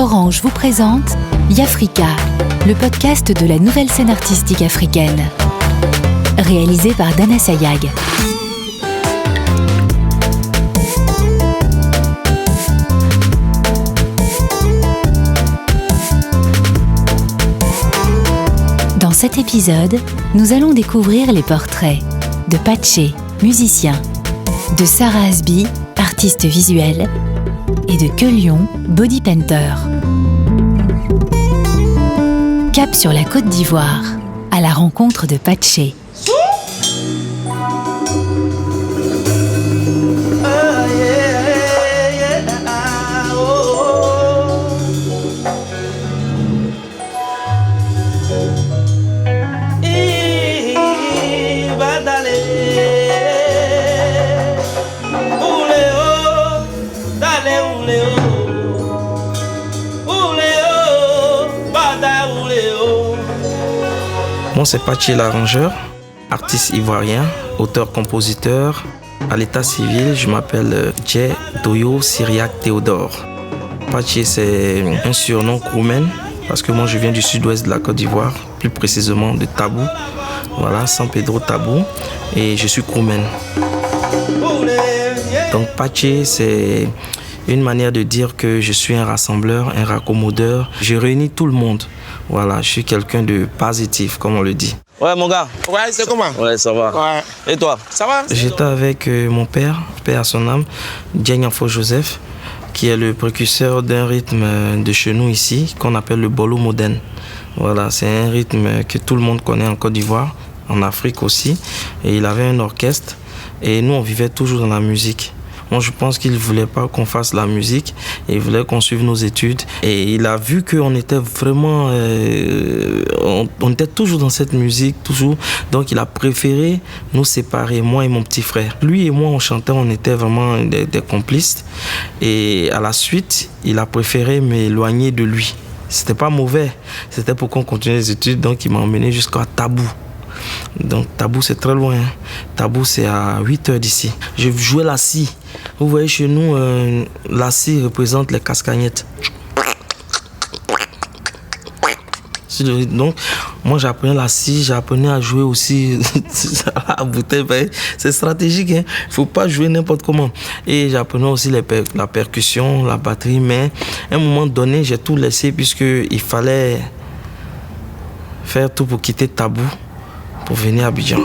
Orange vous présente Yafrika, le podcast de la nouvelle scène artistique africaine. Réalisé par Dana Sayag. Dans cet épisode, nous allons découvrir les portraits de Patché, musicien, de Sarah Asbi, artiste visuelle, et de Kelion, body painter. Cap sur la Côte d'Ivoire, à la rencontre de Patché. Moi, c'est Patché l'arrangeur, artiste ivoirien, auteur-compositeur. À l'état civil, je m'appelle Dje Doyo Syriac Théodore. Patché, c'est un surnom kroumen, parce que moi, je viens du sud-ouest de la Côte d'Ivoire, plus précisément de Tabou. Voilà, San Pedro Tabou, et je suis kroumen. Donc, Patché, c'est une manière de dire que je suis un rassembleur, un raccommodeur. Je réunis tout le monde. Voilà, je suis quelqu'un de positif, comme on le dit. Ouais, mon gars. Ouais, c'est comment? Ouais, ça va. Ouais. Et toi? Ça va? J'étais avec mon père, père à son âme, Diagnafo Joseph, qui est le précurseur d'un rythme de chez nous ici, qu'on appelle le bolo moderne. Voilà, c'est un rythme que tout le monde connaît en Côte d'Ivoire, en Afrique aussi. Et il avait un orchestre, et nous, on vivait toujours dans la musique. Moi, je pense qu'il ne voulait pas qu'on fasse la musique, et il voulait qu'on suive nos études. Et il a vu qu'on était vraiment... on était toujours dans cette musique, toujours. Donc, il a préféré nous séparer, moi et mon petit frère. Lui et moi, on chantait, on était vraiment des complices. Et à la suite, il a préféré m'éloigner de lui. C'était pas mauvais, c'était pour qu'on continue les études. Donc, il m'a emmené jusqu'à Tabou. Donc Tabou, c'est très loin. Tabou, c'est à 8 heures d'ici. Je jouais la scie. Vous voyez, chez nous, la scie représente les cascagnettes. Donc, moi, j'apprenais la scie, j'apprenais à jouer aussi à la bouteille. C'est stratégique, hein? Il ne faut pas jouer n'importe comment. Et j'apprenais aussi la percussion, la batterie. Mais à un moment donné, j'ai tout laissé puisqu'il fallait faire tout pour quitter Tabou, pour venir à Abidjan.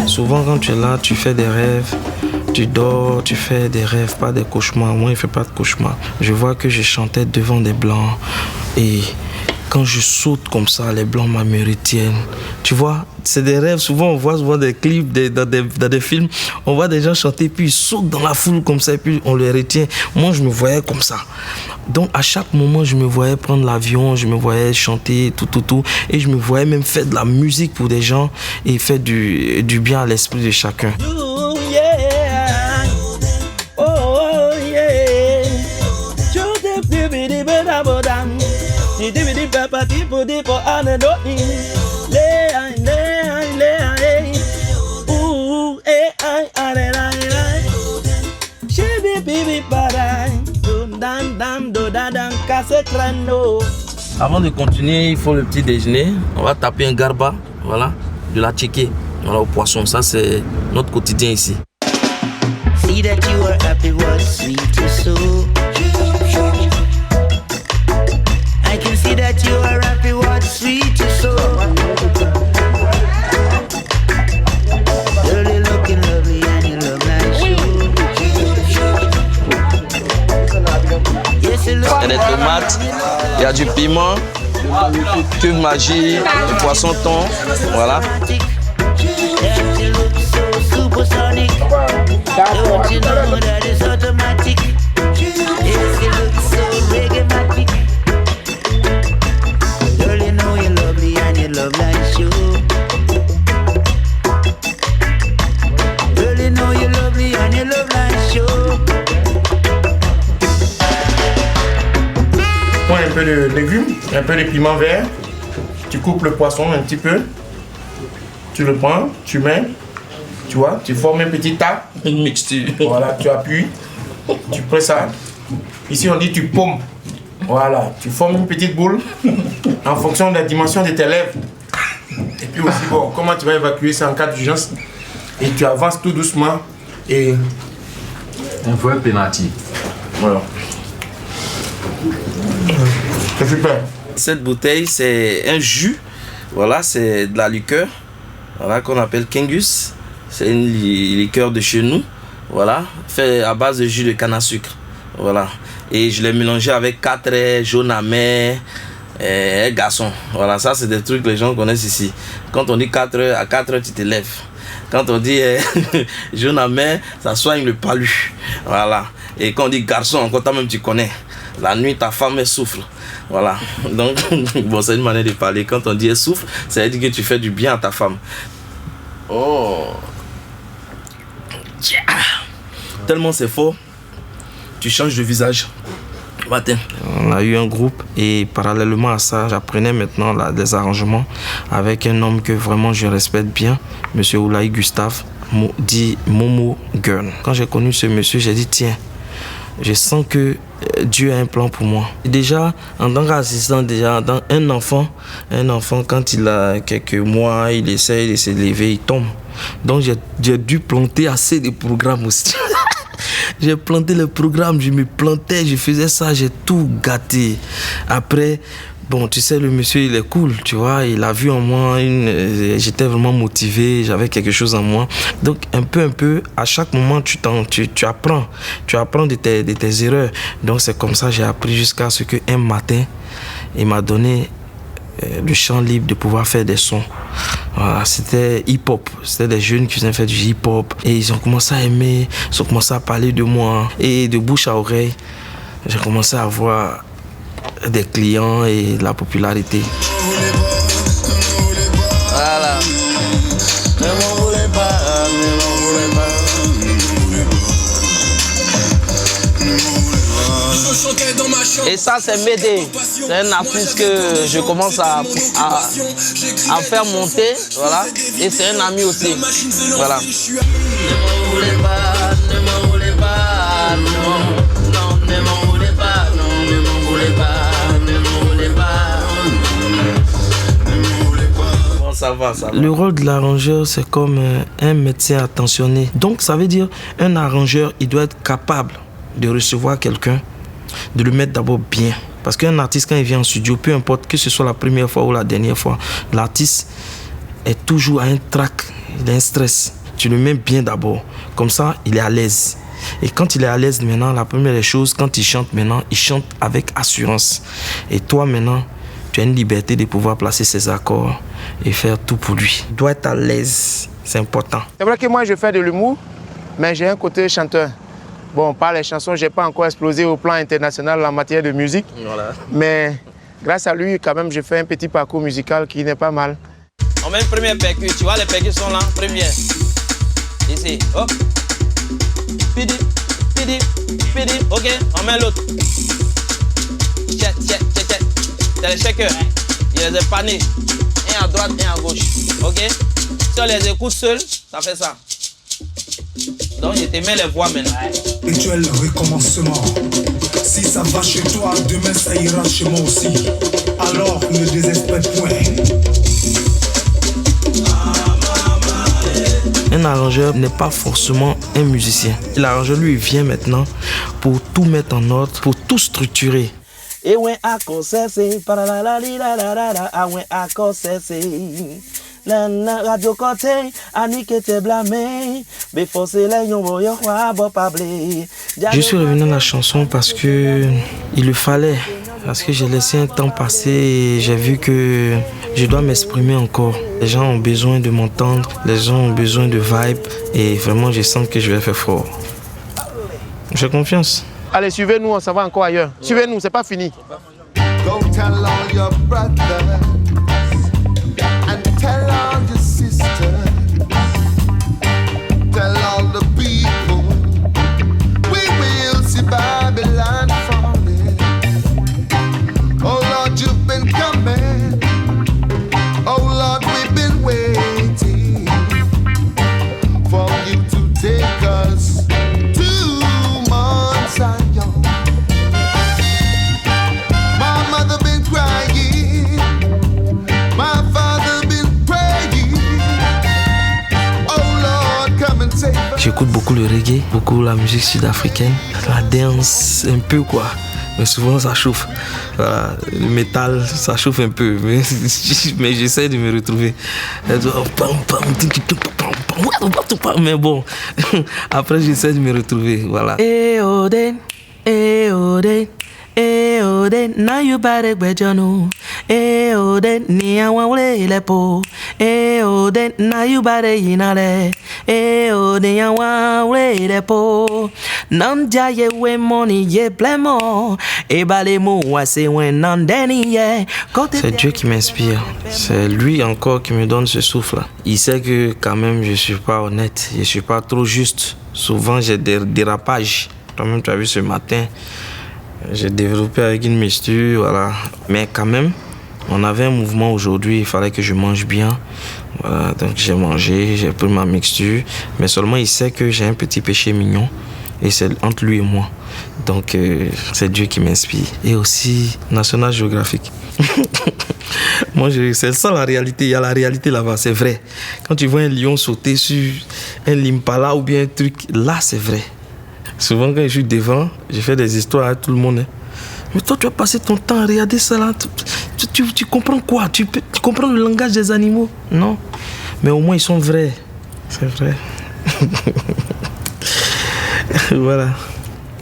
Souvent, quand tu es là, tu fais des rêves, tu dors, tu fais des rêves, pas des cauchemars. Moi, je ne fais pas de cauchemars. Je vois que je chantais devant des blancs et quand je saute comme ça, les blancs me retiennent. Tu vois, c'est des rêves. Souvent, on voit des clips, dans des films. On voit des gens chanter, puis ils sautent dans la foule comme ça, et puis on les retient. Moi, je me voyais comme ça. Donc, à chaque moment, je me voyais prendre l'avion, je me voyais chanter, tout. Et je me voyais même faire de la musique pour des gens et faire du bien à l'esprit de chacun. Avant de continuer, il faut le petit déjeuner. On va taper un garba, voilà, de la tchéké, voilà, au poisson. Ça, c'est notre quotidien ici. See that you are happy was sweet to so. I can see that you are happy was sweet to so. You're looking lovely and you look nice. Il y a des tomates, il y a du piment, cuve magie, du poisson thon, voilà. Prends un peu de légumes, un peu de piment vert. Tu coupes le poisson un petit peu. Tu le prends, tu mets. Tu vois, tu formes un petit tas. Une mixture. Voilà, tu appuies, tu presses ça. Ici, on dit tu paumes. Voilà, tu formes une petite boule en fonction de la dimension de tes lèvres. Et puis aussi, bon, comment tu vas évacuer ça en cas d'urgence. Et tu avances tout doucement. Et un vrai penalty. voilà. C'est super. Cette bouteille, c'est un jus. Voilà, c'est de la liqueur. Voilà, qu'on appelle Kengus. C'est une liqueur de chez nous. Voilà, fait à base de jus de canne à sucre. Voilà. Et je l'ai mélangé avec 4 œufs, jaune amer, garçon. Voilà, ça c'est des trucs que les gens connaissent ici. Quand on dit 4 œufs, à 4 heures tu te lèves. Quand on dit jaune amer, ça soigne le palu. Voilà. Et quand on dit garçon, encore toi-même tu connais. La nuit, ta femme elle souffre. Voilà. Donc, bon, c'est une manière de parler. Quand on dit elle souffre, ça veut dire que tu fais du bien à ta femme. Oh. Yeah. Tellement c'est fort, tu changes de visage. Matin. On a eu un groupe et parallèlement à ça, j'apprenais maintenant des arrangements avec un homme que vraiment je respecte bien, monsieur Oulaï Gustave, dit Momo Girl. Quand j'ai connu ce monsieur, j'ai dit tiens, je sens que Dieu a un plan pour moi. Déjà, en tant qu'assistant, un enfant, quand il a quelques mois, il essaye de se lever, il tombe. Donc j'ai dû planter assez de programmes aussi. J'ai planté le programme, je me plantais, je faisais ça, j'ai tout gâté. Après, bon, tu sais, le monsieur, il est cool, tu vois. Il a vu en moi, j'étais vraiment motivé, j'avais quelque chose en moi. Donc, un peu, à chaque moment, tu apprends. Tu apprends de tes erreurs. Donc, c'est comme ça que j'ai appris jusqu'à ce qu'un matin, il m'a donné le champ libre de pouvoir faire des sons. Voilà, c'était hip-hop. C'était des jeunes qui faisaient faire du hip-hop. Et ils ont commencé à aimer, ils ont commencé à parler de moi. Et de bouche à oreille, j'ai commencé à avoir des clients et de la popularité. Voilà. Et ça, c'est Médé. C'est un artiste que je commence à faire monter. Voilà. Et c'est un ami aussi. Voilà. Bon, ça va. Le rôle de l'arrangeur, c'est comme un médecin attentionné. Donc, ça veut dire un arrangeur, il doit être capable de recevoir quelqu'un, de le mettre d'abord bien. Parce qu'un artiste, quand il vient en studio, peu importe que ce soit la première fois ou la dernière fois, l'artiste est toujours à un trac, il a un stress. Tu le mets bien d'abord. Comme ça, il est à l'aise. Et quand il est à l'aise maintenant, la première des choses, quand il chante maintenant, il chante avec assurance. Et toi maintenant, tu as une liberté de pouvoir placer ses accords et faire tout pour lui. Il doit être à l'aise, c'est important. C'est vrai que moi, je fais de l'humour, mais j'ai un côté chanteur. Bon, par les chansons, je n'ai pas encore explosé au plan international en matière de musique. Voilà. Mais grâce à lui, quand même, j'ai fait un petit parcours musical qui n'est pas mal. On met une première percu. Tu vois, les percus sont là. Première. Ici. Hop. Pidi, pidi, pidi. OK, on met l'autre. Check. C'est les shakers. Il y a des paniers. Un à droite, un à gauche. OK? Si on les écoute seuls, ça fait ça. Donc, je te mets les voix maintenant. Rituel recommencement. Si ça va chez toi, demain ça ira chez moi aussi. Alors ne désespère point. Un arrangeur n'est pas forcément un musicien. L'arrangeur, lui, vient maintenant pour tout mettre en ordre, pour tout structurer. Et ouais, à concesser, radio côté, Annick était blâmé, mais forcé les Je suis revenu à la chanson parce que il le fallait, parce que j'ai laissé un temps passer et j'ai vu que je dois m'exprimer encore. Les gens ont besoin de m'entendre, les gens ont besoin de vibe et vraiment je sens que je vais faire fort. J'ai confiance. Allez, suivez-nous, on s'en va encore ailleurs. Suivez-nous, c'est pas fini. Go tell all your brothers and tell all your sisters, tell all the people, we will see Babylon falling. Oh Lord, you've been coming. Oh Lord, we've been waiting for J'écoute beaucoup le reggae, beaucoup la musique sud-africaine, la dance un peu quoi. Mais souvent ça chauffe. Voilà, le métal, ça chauffe un peu. Mais j'essaie de me retrouver. Mais bon, après j'essaie de me retrouver. Voilà. Na you bare gbejonu ni awon wle lepo na you bare yinare ni awon wle lepo nan jaye we money ye plemo e bale mo wase wen nan deni ye. C'est Dieu qui m'inspire. C'est lui encore qui me donne ce souffle là. Il sait que quand même je suis pas honnête, je suis pas trop juste. Souvent j'ai des dérapages. Toi-même tu as vu ce matin. J'ai développé avec une mixture, voilà. Mais quand même, on avait un mouvement aujourd'hui, il fallait que je mange bien. Voilà, donc j'ai mangé, j'ai pris ma mixture. Mais seulement il sait que j'ai un petit péché mignon. Et c'est entre lui et moi. Donc c'est Dieu qui m'inspire. Et aussi National Geographic. Moi, c'est ça la réalité. Il y a la réalité là-bas, c'est vrai. Quand tu vois un lion sauter sur un limpala ou bien un truc, là c'est vrai. Souvent, quand je suis devant, je fais des histoires à tout le monde. Hein. Mais toi, tu as passé ton temps à regarder ça là. Tu comprends quoi? Tu comprends le langage des animaux? Non. Mais au moins, ils sont vrais. C'est vrai. Voilà.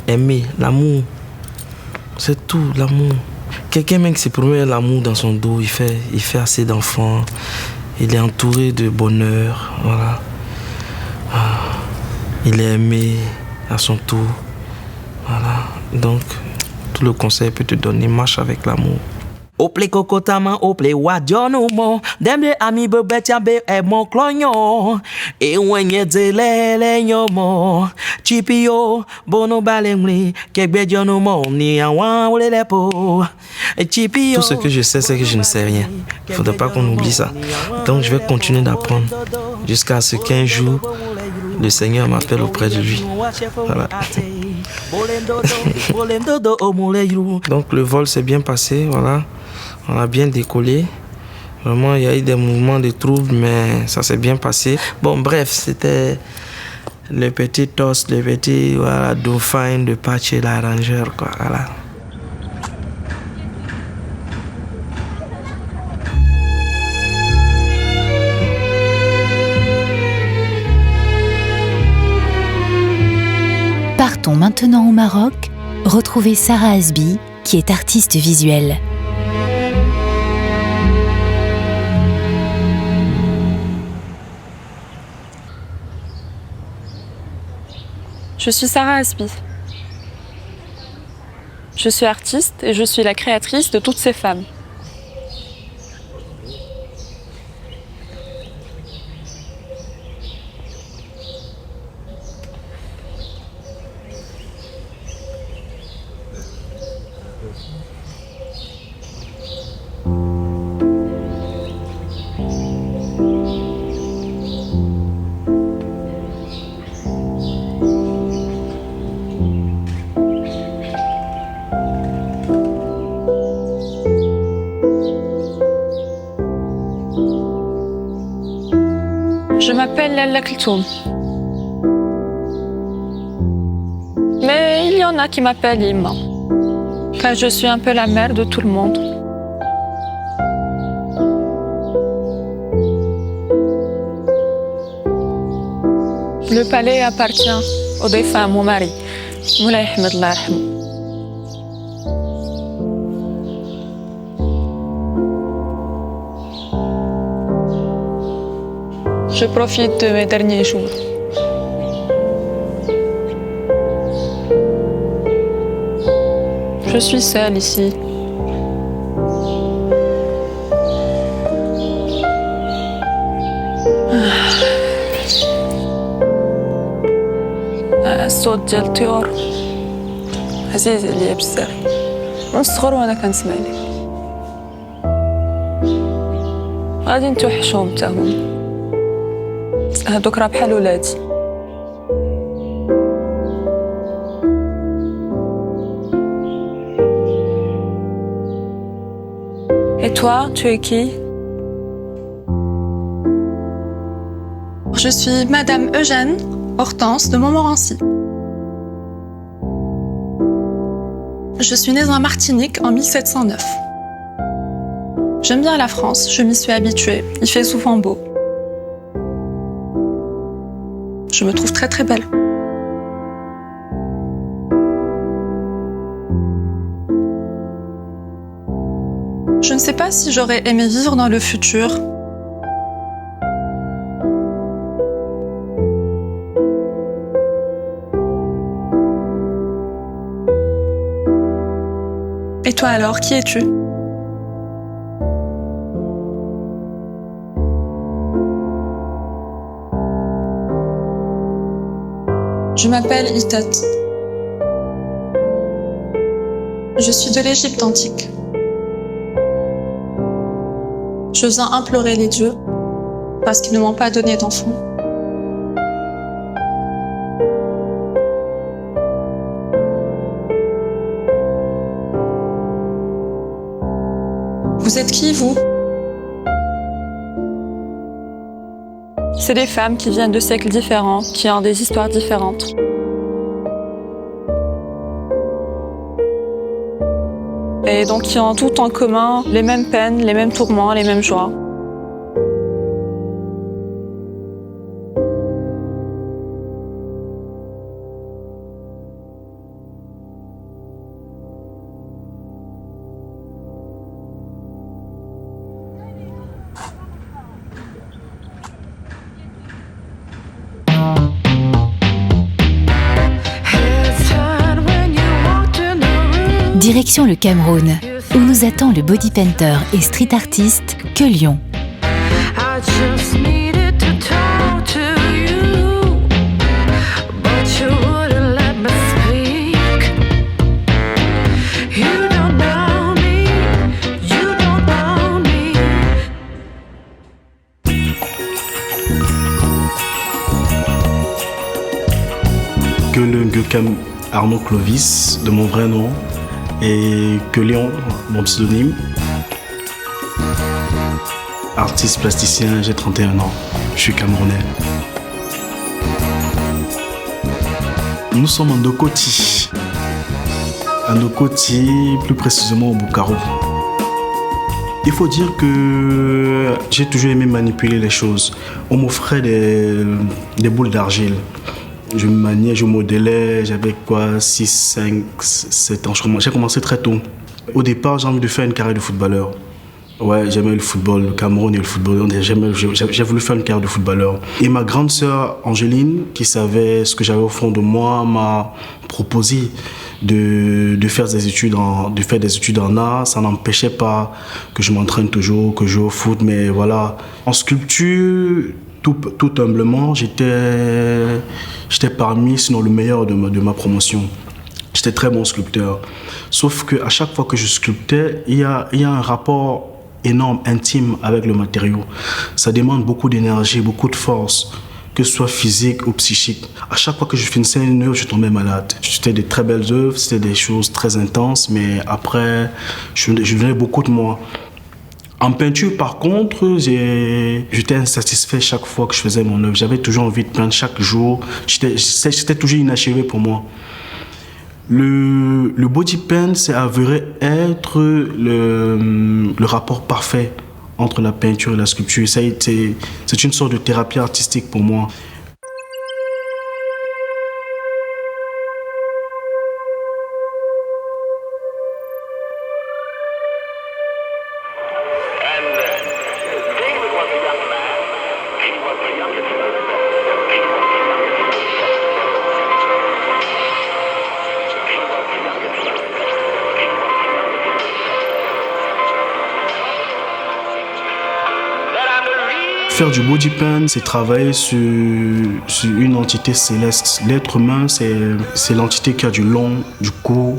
Aimer, l'amour. C'est tout, l'amour. Quelqu'un même qui se promet l'amour dans son dos, il fait assez d'enfants. Il est entouré de bonheur. Voilà. Il est aimé à son tour. Voilà. Donc, tout le conseil peut te donner, marche avec l'amour. Ople kokotama ople wadjono mo dembe ami bebetia be e mon clognon e wenye delele nyomo chipio bono balengli kegbejono mo ni awan lepo chipio. Tout ce que je sais, c'est que je ne sais rien. Il ne faudrait pas qu'on oublie ça. Donc je vais continuer d'apprendre jusqu'à ce qu'un jour le Seigneur m'appelle auprès de lui. Voilà. Donc le vol s'est bien passé, voilà. On a bien décollé. Vraiment, il y a eu des mouvements de trouble, mais ça s'est bien passé. Bon, bref, c'était le petit toast, le petit voilà, dauphin de Patche, l'arrangeur, quoi. Voilà. Partons maintenant au Maroc, retrouver Sarah Asbi, qui est artiste visuelle. Je suis Sarah Asbi. Je suis artiste et je suis la créatrice de toutes ces femmes. Je m'appelle Lalla Keltoum. Mais il y en a qui m'appellent Imma, car je suis un peu la mère de tout le monde. Le palais appartient au défunt mon mari, Moulay Ahmed Allah yarhamou. Je profite de mes derniers jours. Je suis seule ici. الصوت ديال الطيور عزيز عليا بزاف. من الصغر وانا كنسمع ليه. غادي نتوحشهم حتى هما. هادوك راه بحال ولادي. Et toi, tu es qui? Je suis Madame Eugène Hortense de Montmorency. Je suis née en Martinique en 1709. J'aime bien la France, je m'y suis habituée, il fait souvent beau. Je me trouve très très belle. Je ne sais pas si j'aurais aimé vivre dans le futur. Et toi alors, qui es-tu ? Je m'appelle Itat. Je suis de l'Égypte antique. Je viens implorer les dieux parce qu'ils ne m'ont pas donné d'enfant. Vous êtes qui, vous ? C'est des femmes qui viennent de siècles différents, qui ont des histoires différentes. Et donc qui ont tout en commun, les mêmes peines, les mêmes tourments, les mêmes joies. Direction le Cameroun, où nous attend le body painter et street artiste Quelion. Quelion Arnaud Clovis, de mon vrai nom, et Quelion, mon pseudonyme. Artiste plasticien, j'ai 31 ans, je suis camerounais. Nous sommes en Ndokoti. À Ndokoti, plus précisément au Bukaro. Il faut dire que j'ai toujours aimé manipuler les choses. On m'offrait des boules d'argile. Je maniais, je modélais, j'avais 6, 5, 7 ans. J'ai commencé très tôt. Au départ, j'ai envie de faire une carrière de footballeur. Ouais, j'aimais le football, le Cameroun et le football. J'ai voulu faire une carrière de footballeur. Et ma grande sœur Angéline, qui savait ce que j'avais au fond de moi, m'a proposé de faire des études en art. Ça n'empêchait pas que je m'entraîne toujours, que je joue au foot, mais voilà. En sculpture, tout humblement, j'étais parmi, sinon le meilleur de ma promotion. J'étais très bon sculpteur. Sauf qu'à chaque fois que je sculptais, il y a un rapport énorme, intime avec le matériau. Ça demande beaucoup d'énergie, beaucoup de force, que ce soit physique ou psychique. À chaque fois que je finissais une œuvre, je tombais malade. C'était des très belles œuvres, c'était des choses très intenses, mais après, je venais beaucoup de moi. En peinture, par contre, j'étais insatisfait chaque fois que je faisais mon œuvre. J'avais toujours envie de peindre chaque jour. C'était toujours inachevé pour moi. Le body paint s'est avéré être le rapport parfait entre la peinture et la sculpture. C'est une sorte de thérapie artistique pour moi. Faire du body paint, c'est travailler sur une entité céleste. L'être humain, c'est l'entité qui a du long, du court,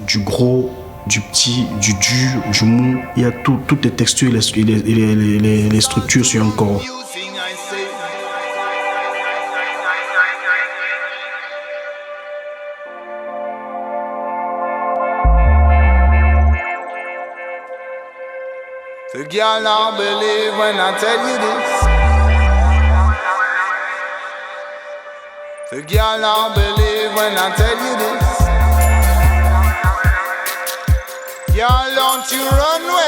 du gros, du petit, du dur, du mou. Il y a toutes les textures et les structures sur un corps. The girl now believe when I tell you this. The girl don't believe when I tell you this. Girl, don't you run away.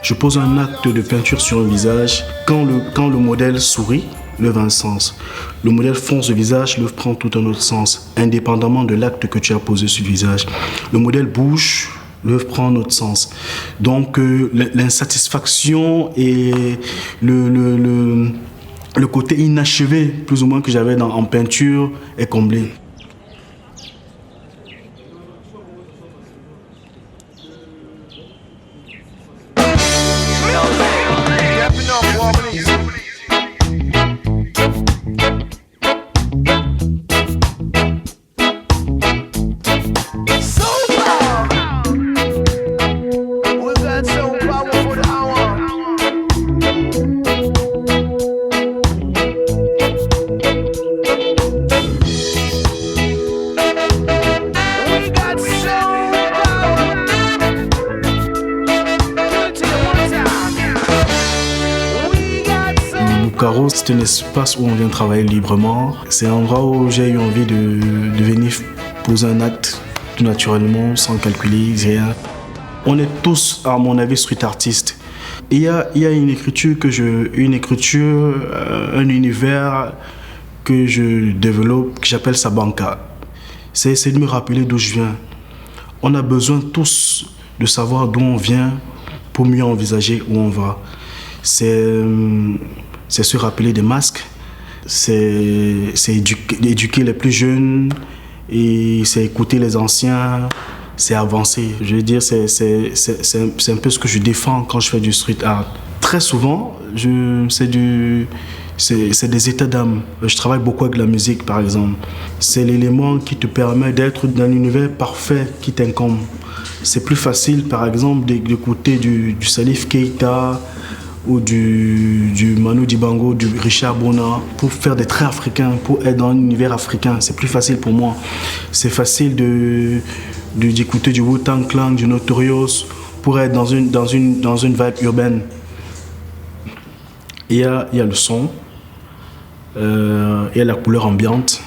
Je pose un acte de peinture sur un visage. Quand le modèle sourit, l'œuvre a un sens. Le modèle fonce le visage, l'œuvre prend tout un autre sens, indépendamment de l'acte que tu as posé sur le visage. Le modèle bouge, l'œuvre prend un autre sens. Donc l'insatisfaction et le côté inachevé, plus ou moins, que j'avais en peinture est comblé. C'est un espace où on vient travailler librement. C'est un endroit où j'ai eu envie de venir poser un acte tout naturellement, sans calculer, rien. On est tous, à mon avis, street artistes. Il y a une écriture un univers que je développe, que j'appelle Sabanka. C'est de me rappeler d'où je viens. On a besoin tous de savoir d'où on vient pour mieux envisager où on va. C'est se rappeler des masques, c'est éduquer les plus jeunes, et c'est écouter les anciens, c'est avancer. Je veux dire, c'est un peu ce que je défends quand je fais du street art. Très souvent, c'est des états d'âme. Je travaille beaucoup avec la musique, par exemple. C'est l'élément qui te permet d'être dans l'univers parfait qui t'incombe. C'est plus facile, par exemple, d'écouter du Salif Keita, ou du Manu Dibango, du Richard Bona, pour faire des traits africains, pour être dans l'univers africain. C'est plus facile pour moi. C'est facile d'écouter du Wu-Tang Clan, du Notorious, pour être dans une vibe urbaine. Il y a le son, il y a la couleur ambiante,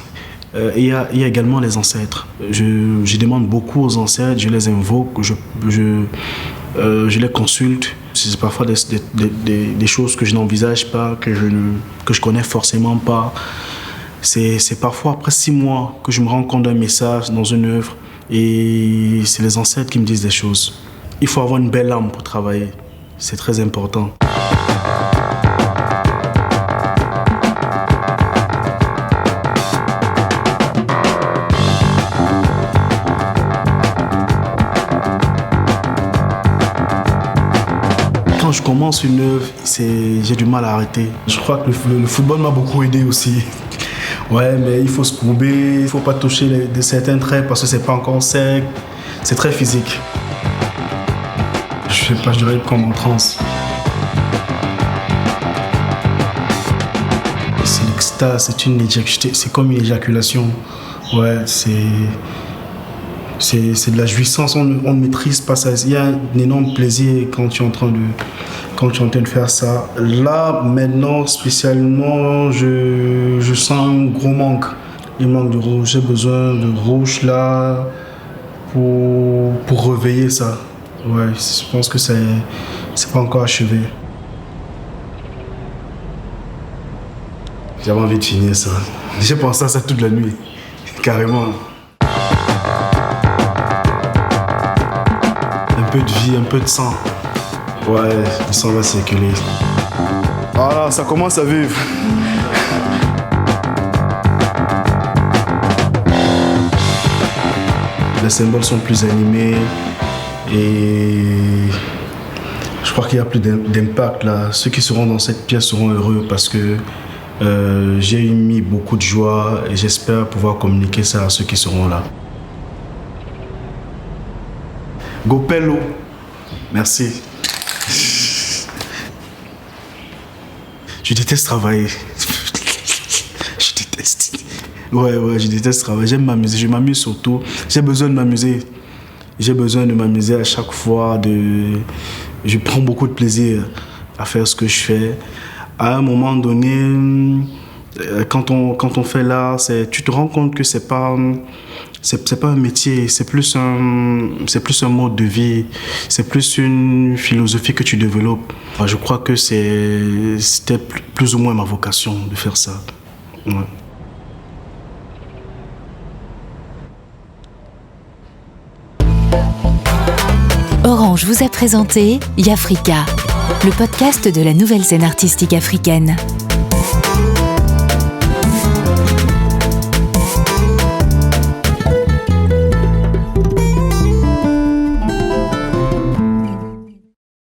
il y a également les ancêtres. Je demande beaucoup aux ancêtres, je les invoque, je les consulte. C'est parfois des choses que je n'envisage pas, que je connais forcément pas. C'est parfois après 6 mois que je me rends compte d'un message dans une œuvre, et c'est les ancêtres qui me disent des choses. Il faut avoir une belle âme pour travailler, c'est très important. Quand je commence une œuvre, j'ai du mal à arrêter. Je crois que le football m'a beaucoup aidé aussi. Ouais, mais il faut se courber, il ne faut pas toucher certains traits parce que c'est pas encore sec. C'est très physique. Je sais pas, je dirais comme en transe. C'est l'extase, c'est comme une éjaculation. Ouais, c'est de la jouissance, on ne maîtrise pas ça. Il y a un énorme plaisir quand tu es en train de faire ça. Là, maintenant, spécialement, je sens un gros manque. Il manque de rouge. J'ai besoin de rouge là pour réveiller ça. Ouais, je pense que c'est pas encore achevé. J'avais envie de finir ça. J'ai pensé à ça toute la nuit, carrément. Un peu de vie, un peu de sang. Ouais, le sang va circuler. Voilà, ça commence à vivre. Les symboles sont plus animés et je crois qu'il y a plus d'impact là. Ceux qui seront dans cette pièce seront heureux parce que j'ai mis beaucoup de joie et j'espère pouvoir communiquer ça à ceux qui seront là. Gopello, merci. Je déteste travailler. Je déteste. Ouais, je déteste travailler. J'aime m'amuser. Je m'amuse surtout. J'ai besoin de m'amuser. J'ai besoin de m'amuser à chaque fois. Je prends beaucoup de plaisir à faire ce que je fais. à un moment donné, quand on fait l'art, tu te rends compte que c'est pas un métier, c'est plus un mode de vie, c'est plus une philosophie que tu développes. Je crois que c'était plus ou moins ma vocation de faire ça. Ouais. Orange vous a présenté Yafrika, le podcast de la nouvelle scène artistique africaine.